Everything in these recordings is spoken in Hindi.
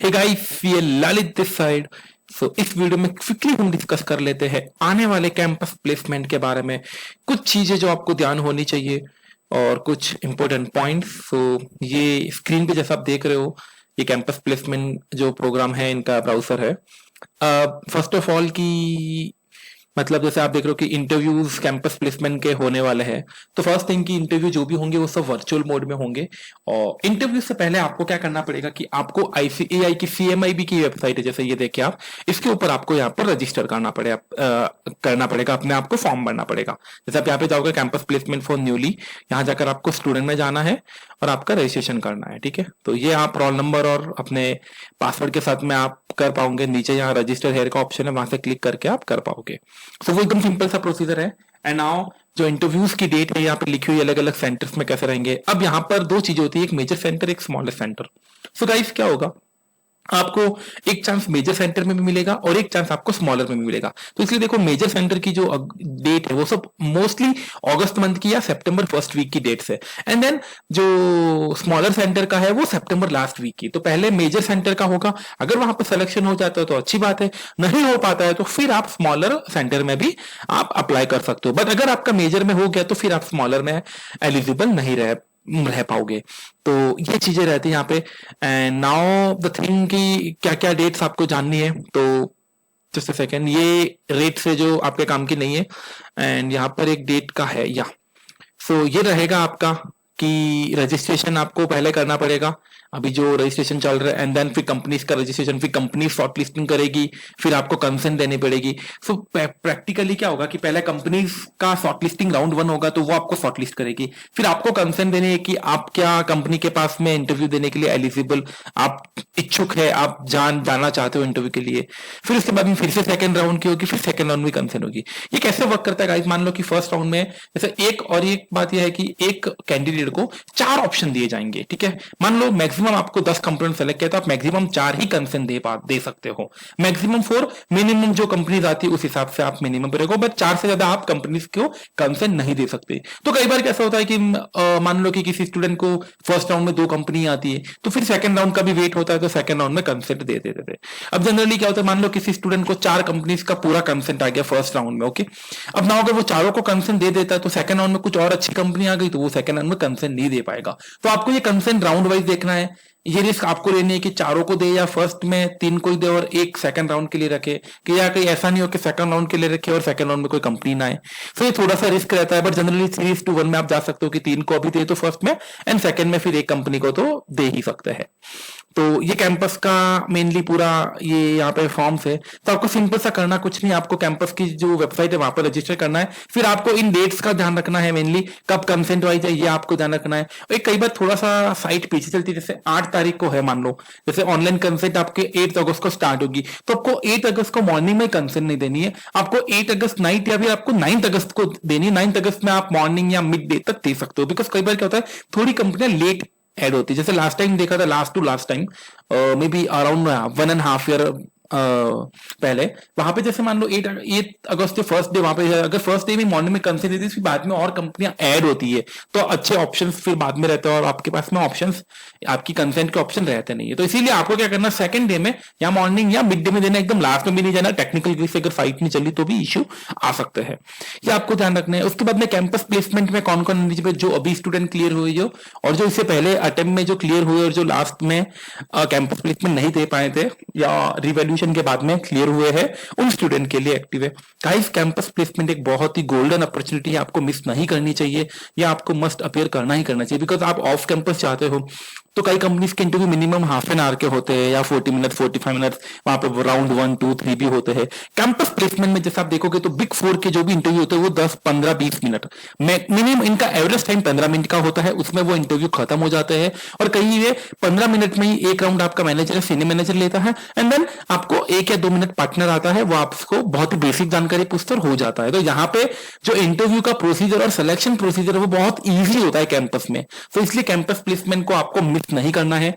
हे गाइस, ये ललित दिस साइड। इस वीडियो में क्विकली हम डिस्कस कर लेते हैं आने वाले कैंपस प्लेसमेंट के बारे में, कुछ चीजें जो आपको ध्यान होनी चाहिए और कुछ इंपॉर्टेंट पॉइंट्स। ये स्क्रीन पे जैसा आप देख रहे हो, ये कैंपस प्लेसमेंट जो प्रोग्राम है इनका ब्राउजर है। फर्स्ट ऑफ ऑल की मतलब जैसे आप देख रहे हो कि इंटरव्यूज कैंपस प्लेसमेंट के होने वाले हैं, तो फर्स्ट थिंग की इंटरव्यू जो भी होंगे वो सब वर्चुअल मोड में होंगे। और इंटरव्यू से पहले आपको क्या करना पड़ेगा कि आपको आईसीएआई की सीएमआईबी की वेबसाइट है, जैसे ये देखिए आप, इसके ऊपर आपको यहाँ पर रजिस्टर करना पड़ेगा, अपने आपको फॉर्म भरना पड़ेगा। जैसे आप यहाँ पे जाओगे कैंपस प्लेसमेंट फॉर न्यूली, यहाँ जाकर आपको स्टूडेंट में जाना है और आपका रजिस्ट्रेशन करना है। ठीक है, तो ये आप रोल नंबर और अपने पासवर्ड के साथ में आप कर पाओगे। नीचे यहाँ रजिस्टर हेयर का ऑप्शन है, वहां से क्लिक करके आप कर पाओगे। वो एकदम सिंपल सा प्रोसीजर है। एंड नाउ जो इंटरव्यूज की डेट है यहाँ पे लिखी हुई अलग अलग सेंटर्स में कैसे रहेंगे। अब यहाँ पर दो चीजें होती है, एक मेजर सेंटर, एक स्मॉलर सेंटर। सो गाइस क्या होगा, आपको एक चांस मेजर सेंटर में भी मिलेगा और एक चांस आपको स्मॉलर में भी मिलेगा। तो इसलिए देखो, मेजर सेंटर की जो डेट है वो सब मोस्टली अगस्त मंथ की या सितंबर फर्स्ट वीक की डेट्स है। एंड देन जो स्मॉलर सेंटर का है वो सितंबर लास्ट वीक की। तो पहले मेजर सेंटर का होगा, अगर वहां पर सिलेक्शन हो जाता है तो अच्छी बात है, नहीं हो पाता है तो फिर आप स्मॉलर सेंटर में भी आप अप्लाई कर सकते हो। बट अगर आपका मेजर में हो गया तो फिर आप स्मॉलर में एलिजिबल नहीं रह पाओगे। तो ये चीजें रहती है यहाँ पे। एंड नाउ द थिंग कि क्या क्या डेट्स आपको जाननी है, तो जस्ट अ सेकेंड, ये रेट से जो आपके काम की नहीं है। एंड यहाँ पर एक डेट का है या ये रहेगा आपका कि रजिस्ट्रेशन आपको पहले करना पड़ेगा, अभी जो रजिस्ट्रेशन चल रहा है। एंड देन फिर कंपनीज का रजिस्ट्रेशन, फिर कंपनी शॉर्टलिस्टिंग करेगी, फिर आपको कंसेंट देनी पड़ेगी। प्रैक्टिकली क्या होगा कि पहले कंपनीज का शॉर्टलिस्टिंग राउंड 1 होगा, तो वो आपको शॉर्टलिस्ट करेगी, फिर आपको कंसेंट देनी है कि आप क्या कंपनी के पास में इंटरव्यू देने के लिए एलिजिबल, आप इच्छुक है, आप जाना चाहते हो इंटरव्यू के लिए। फिर उसके बाद में फिर से सेकंड राउंड की होगी, फिर सेकंड राउंड में कंसेंट होगी। ये कैसे वर्क करता है गाइस, मान लो कि फर्स्ट राउंड में जैसे एक बात यह है कि एक कैंडिडेट को 4 ऑप्शन दिए जाएंगे। ठीक है, मान लो मैक्सिमम आपको 10 कंपनी सेलेक्ट किया तो आप मैक्सिमम 4 ही कंसेंट दे सकते हो, मैक्सिमम 4, मिनिमम जो कंपनीज आती है उस हिसाब से आप मिनिमम पर, बट 4 से ज्यादा आप कंपनीज को कंसेंट नहीं दे सकते। तो कई बार कैसा होता है कि मान लो कि किसी स्टूडेंट को फर्स्ट राउंड में 2 कंपनी आती है, तो फिर सेकंड राउंड का भी वेट होता है, तो सेकंड राउंड में कंसेंट दे देते थे। अब जनरली क्या होता है, मान लो किसी स्टूडेंट को 4 कंपनीज का पूरा कंसेंट आ गया फर्स्ट राउंड में। ओके, अब ना अगर वो चारों को कंसेंट दे देता है तो सेकंड राउंड में कुछ और अच्छी कंपनी आ गई तो वो सेकंड राउंड में कंसेंट नहीं दे पाएगा। तो आपको ये कंसेंट राउंड वाइज देखना है, ये रिस्क आपको लेनी है कि चारों को दे या फर्स्ट में 3 को ही दे और एक सेकंड राउंड के लिए रखे, कि या कहीं ऐसा नहीं हो कि सेकंड राउंड के लिए रखे और सेकंड राउंड में कोई कंपनी ना आए। तो ये थोड़ा सा रिस्क रहता है, बट जनरली 3:1 में आप जा सकते हो कि 3 को अभी दे तो फर्स्ट में, एंड सेकंड में फिर एक कंपनी को तो दे ही सकते हैं। तो ये कैंपस का मेनली पूरा ये यहाँ पे फॉर्म्स है। तो आपको सिंपल सा करना कुछ नहीं, आपको कैंपस की जो वेबसाइट है वहां पर रजिस्टर करना है। फिर आपको इन डेट्स का ध्यान रखना है, मेनली कब कंसेंट वाइज है ये आपको ध्यान रखना है। और कई बार थोड़ा सा साइट पीछे चलती है, जैसे 8 तारीख को है मान लो, जैसे ऑनलाइन कंसेंट आपके 8 अगस्त को स्टार्ट होगी, तो आपको 8 अगस्त को मॉर्निंग में कंसेंट नहीं देनी है, आपको 8 अगस्त नाइट या फिर आपको 9 अगस्त को देनी है। 9 अगस्त में आप मॉर्निंग या मिड डे तक दे सकते हो, बिकॉज कई बार क्या होता है थोड़ी कंपनियां लेट ऐड होती है। जैसे लास्ट टाइम देखा था, last time may be around 1.5 year पहले, वहां पे जैसे मान लो 8 अगस्त के फर्स्ट डे, वहां पे अगर फर्स्ट डे में मॉर्निंग में कंसेंट देती है, फिर बाद में और कंपनियां ऐड होती है, तो अच्छे ऑप्शंस फिर बाद में रहते हैं और आपके पास में ऑप्शंस, आपकी कंसेंट के ऑप्शन रहते नहीं है। तो इसीलिए आपको क्या करना, सेकंड डे में या मॉर्निंग या मिड डे में देना, एकदम लास्ट में भी नहीं जाना। टेक्निकल ग्लिच से अगर साइट नहीं चली तो भी इश्यू आ सकते हैं, ये आपको ध्यान रखना है। उसके बाद में कैंपस प्लेसमेंट में कौन कौन जो अभी स्टूडेंट क्लियर हुए जो, और जो इससे पहले अटेम्प्ट में जो क्लियर हुए और जो लास्ट में कैंपस प्लेसमेंट नहीं दे पाए थे या रिवैल्यूएशन के बाद में हुए हैं, उन स्टूडेंट के लिए एक्टिव है। गाइस, कैंपस प्लेसमेंट एक बहुत ही गोल्डन अपॉर्चुनिटी है, आपको मिस नहीं करनी चाहिए, या आपको मस्ट अपियर करना ही करना चाहिए। बिकॉज आप ऑफ कैंपस चाहते हो तो कई कंपनीज के interview minimum half an hour के होते हैं या 40 मिनट 45 मिनट, वहां पे राउंड 1 2 3 भी होते हैं। कैंपस प्लेसमेंट में जैसे आप देखोगे तो बिग 4 के जो भी इंटरव्यू होते हैं वो 10 15 20 मिनट मिनिमम, इनका एवरेज टाइम 15 मिनट का होता है, उसमें वो इंटरव्यू खत्म हो जाते हैं। और कहीं ये 15 मिनट में ही एक राउंड आपका मैनेजर सीनियर मैनेजर लेता है, एंड देन आपको 1 या 2 मिनट पार्टनर आता है, वो आपको बहुत ही बेसिक जानकारी पूछकर हो जाता है। तो यहाँ पे जो इंटरव्यू का प्रोसीजर और सिलेक्शन प्रोसीजर है वो बहुत ईजी होता है कैंपस में। तो इसलिए कैंपस प्लेसमेंट को आपको मिस नहीं करना है,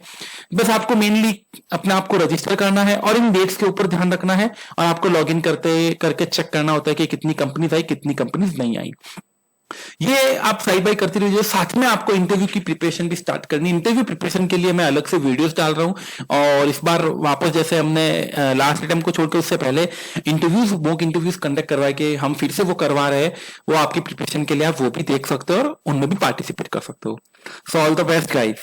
बस आपको मेनली अपने आप को रजिस्टर करना है और इन डेट्स के ऊपर ध्यान रखना है, और आपको लॉगिन करके चेक करना होता है कि कितनी कंपनीज आई कितनी कंपनीज नहीं आई। ये आप साइड बाय करते रहिए, साथ में आपको इंटरव्यू की प्रिपरेशन भी स्टार्ट करनी। इंटरव्यू प्रिपरेशन के लिए मैं अलग से वीडियोस डाल रहा हूँ, और इस बार वापस जैसे हमने लास्ट अटेम्प्ट को छोड़कर उससे पहले इंटरव्यूज, मॉक इंटरव्यूज कंडक्ट करवाए के हम फिर से वो करवा रहे हैं, वो आपकी प्रिपरेशन के लिए आप वो भी देख सकते हो और उनमें भी पार्टिसिपेट कर सकते हो। So all the best guys.